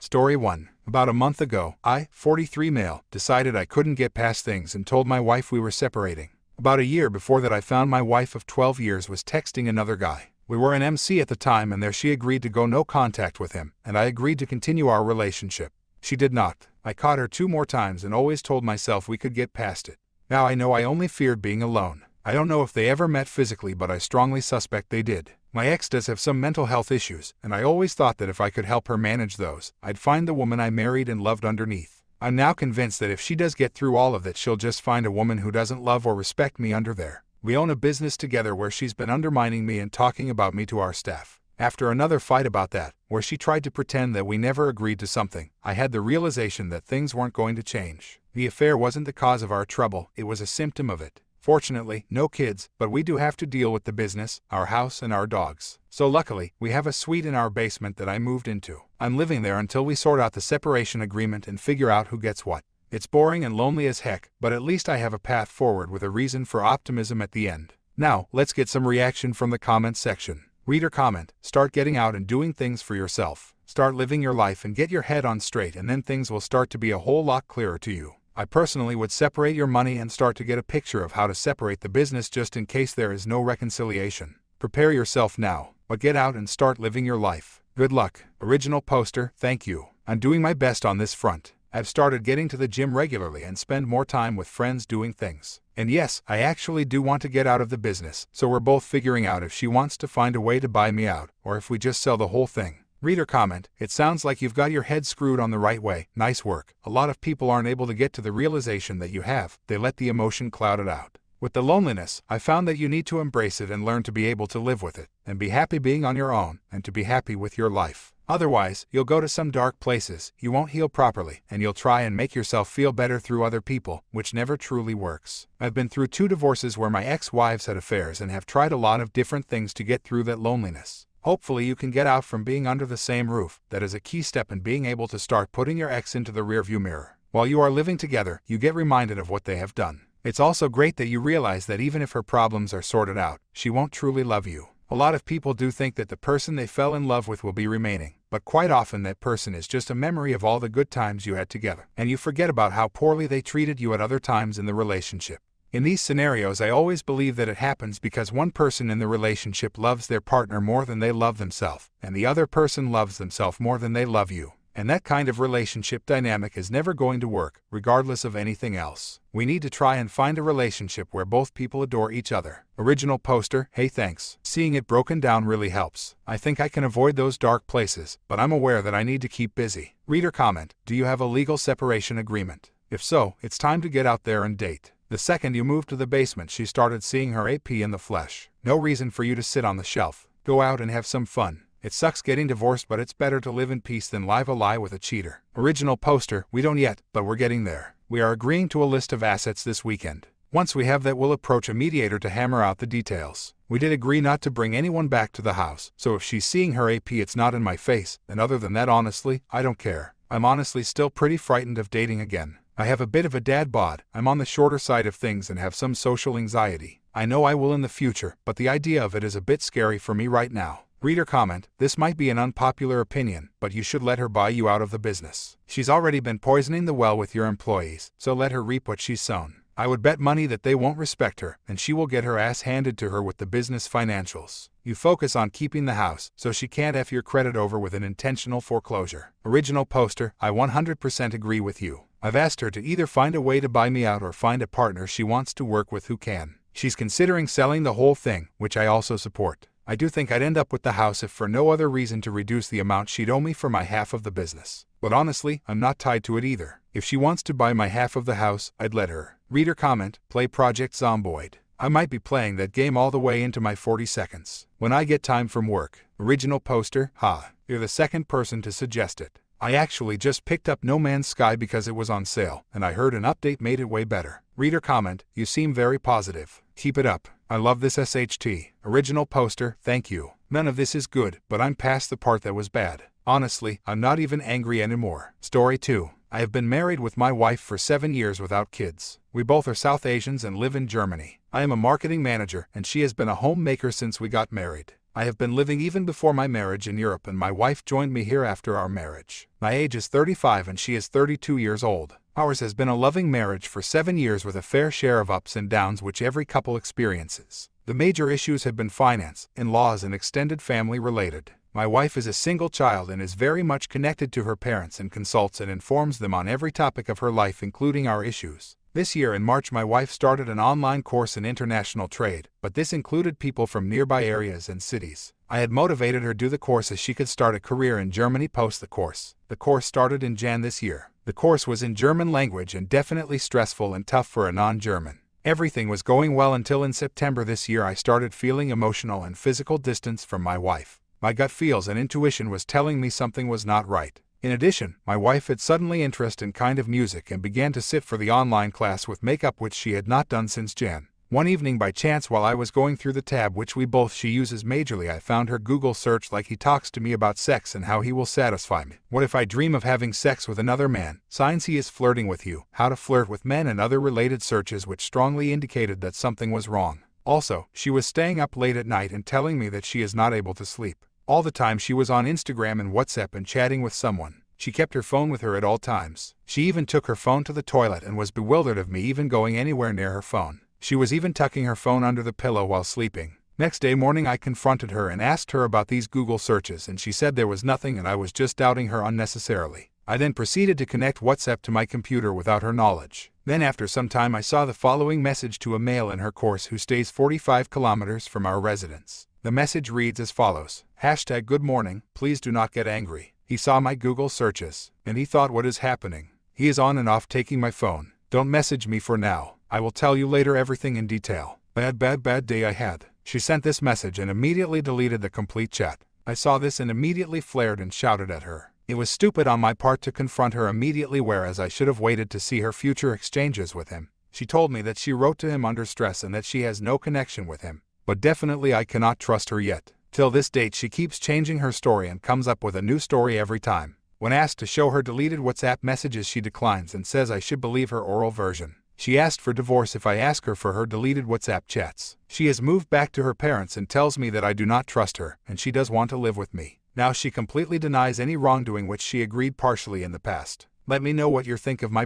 Story 1. About a month ago, I, 43 male, decided I couldn't get past things and told my wife we were separating. About a year before that I found my wife of 12 years was texting another guy. We were in MC at the time and there she agreed to go no contact with him, and I agreed to continue our relationship. She did not. I caught her 2 more times and always told myself we could get past it. Now I know I only feared being alone. I don't know if they ever met physically, but I strongly suspect they did. My ex does have some mental health issues, and I always thought that if I could help her manage those, I'd find the woman I married and loved underneath. I'm now convinced that if she does get through all of it, she'll just find a woman who doesn't love or respect me under there. We own a business together where she's been undermining me and talking about me to our staff. After another fight about that, where she tried to pretend that we never agreed to something, I had the realization that things weren't going to change. The affair wasn't the cause of our trouble, it was a symptom of it. Fortunately, no kids, but we do have to deal with the business, our house, and our dogs. So luckily, we have a suite in our basement that I moved into. I'm living there until we sort out the separation agreement and figure out who gets what. It's boring and lonely as heck, but at least I have a path forward with a reason for optimism at the end. Now, let's get some reaction from the comments section. Reader comment: start getting out and doing things for yourself. Start living your life and get your head on straight, and then things will start to be a whole lot clearer to you. I personally would separate your money and start to get a picture of how to separate the business just in case there is no reconciliation. Prepare yourself now, but get out and start living your life. Good luck. Original poster, thank you. I'm doing my best on this front. I've started getting to the gym regularly and spend more time with friends doing things. And yes, I actually do want to get out of the business, so we're both figuring out if she wants to find a way to buy me out, or if we just sell the whole thing. Reader comment: it sounds like you've got your head screwed on the right way. Nice work. A lot of people aren't able to get to the realization that you have. They let the emotion cloud it out. With the loneliness, I found that you need to embrace it and learn to be able to live with it, and be happy being on your own, and to be happy with your life. Otherwise, you'll go to some dark places, you won't heal properly, and you'll try and make yourself feel better through other people, which never truly works. I've been through 2 divorces where my ex-wives had affairs and have tried a lot of different things to get through that loneliness. Hopefully you can get out from being under the same roof. That is a key step in being able to start putting your ex into the rearview mirror. While you are living together, you get reminded of what they have done. It's also great that you realize that even if her problems are sorted out, she won't truly love you. A lot of people do think that the person they fell in love with will be remaining, but quite often that person is just a memory of all the good times you had together, and you forget about how poorly they treated you at other times in the relationship. In these scenarios, I always believe that it happens because one person in the relationship loves their partner more than they love themselves, and the other person loves themselves more than they love you. And that kind of relationship dynamic is never going to work, regardless of anything else. We need to try and find a relationship where both people adore each other. Original poster, hey thanks. Seeing it broken down really helps. I think I can avoid those dark places, but I'm aware that I need to keep busy. Reader comment: do you have a legal separation agreement? If so, it's time to get out there and date. The second you moved to the basement, she started seeing her AP in the flesh. No reason for you to sit on the shelf. Go out and have some fun. It sucks getting divorced, but it's better to live in peace than live a lie with a cheater. Original poster: we don't yet, but we're getting there. We are agreeing to a list of assets this weekend. Once we have that, we'll approach a mediator to hammer out the details. We did agree not to bring anyone back to the house, so if she's seeing her AP, it's not in my face, and other than that, honestly, I don't care. I'm honestly still pretty frightened of dating again. I have a bit of a dad bod, I'm on the shorter side of things and have some social anxiety. I know I will in the future, but the idea of it is a bit scary for me right now. Reader comment: this might be an unpopular opinion, but you should let her buy you out of the business. She's already been poisoning the well with your employees, so let her reap what she's sown. I would bet money that they won't respect her, and she will get her ass handed to her with the business financials. You focus on keeping the house, so she can't F your credit over with an intentional foreclosure. Original poster: I 100% agree with you. I've asked her to either find a way to buy me out or find a partner she wants to work with who can. She's considering selling the whole thing, which I also support. I do think I'd end up with the house if for no other reason to reduce the amount she'd owe me for my half of the business. But honestly, I'm not tied to it either. If she wants to buy my half of the house, I'd let her. Reader comment: play Project Zomboid. I might be playing that game all the way into my 40 seconds. When I get time from work. Original poster: ha, you're the second person to suggest it. I actually just picked up No Man's Sky because it was on sale, and I heard an update made it way better. Reader comment: you seem very positive. Keep it up. I love this SHT. Original poster: thank you. None of this is good, but I'm past the part that was bad. Honestly, I'm not even angry anymore. Story 2. I have been married with my wife for 7 years without kids. We both are South Asians and live in Germany. I am a marketing manager, and she has been a homemaker since we got married. I have been living even before my marriage in Europe, and my wife joined me here after our marriage. My age is 35 and she is 32 years old. Ours has been a loving marriage for 7 years with a fair share of ups and downs which every couple experiences. The major issues have been finance, in-laws, and extended family related. My wife is a single child and is very much connected to her parents and consults and informs them on every topic of her life, including our issues. This year in March, my wife started an online course in international trade, but this included people from nearby areas and cities. I had motivated her to do the course as she could start a career in Germany post the course. The course started in Jan this year. The course was in German language and definitely stressful and tough for a non-German. Everything was going well until in September this year I started feeling emotional and physical distance from my wife. My gut feels and intuition was telling me something was not right. In addition, my wife had suddenly interest in kind of music and began to sit for the online class with makeup, which she had not done since Jan. One evening by chance, while I was going through the tab which she uses majorly, I found her Google search like he talks to me about sex and how he will satisfy me. What if I dream of having sex with another man? Signs he is flirting with you. How to flirt with men and other related searches which strongly indicated that something was wrong. Also, she was staying up late at night and telling me that she is not able to sleep. All the time she was on Instagram and WhatsApp and chatting with someone. She kept her phone with her at all times. She even took her phone to the toilet and was bewildered of me even going anywhere near her phone. She was even tucking her phone under the pillow while sleeping. Next day morning I confronted her and asked her about these Google searches, and she said there was nothing and I was just doubting her unnecessarily. I then proceeded to connect WhatsApp to my computer without her knowledge. Then after some time I saw the following message to a male in her course who stays 45 kilometers from our residence. The message reads as follows: #Good morning, please do not get angry. He saw my Google searches, and he thought, what is happening? He is on and off taking my phone. Don't message me for now. I will tell you later everything in detail. Bad day I had. She sent this message and immediately deleted the complete chat. I saw this and immediately flared and shouted at her. It was stupid on my part to confront her immediately, whereas I should have waited to see her future exchanges with him. She told me that she wrote to him under stress and that she has no connection with him. But definitely I cannot trust her yet. Till this date she keeps changing her story and comes up with a new story every time. When asked to show her deleted WhatsApp messages, she declines and says I should believe her oral version. She asked for divorce if I ask her for her deleted WhatsApp chats. She has moved back to her parents and tells me that I do not trust her, and she does want to live with me. Now she completely denies any wrongdoing which she agreed partially in the past. Let me know what you think of my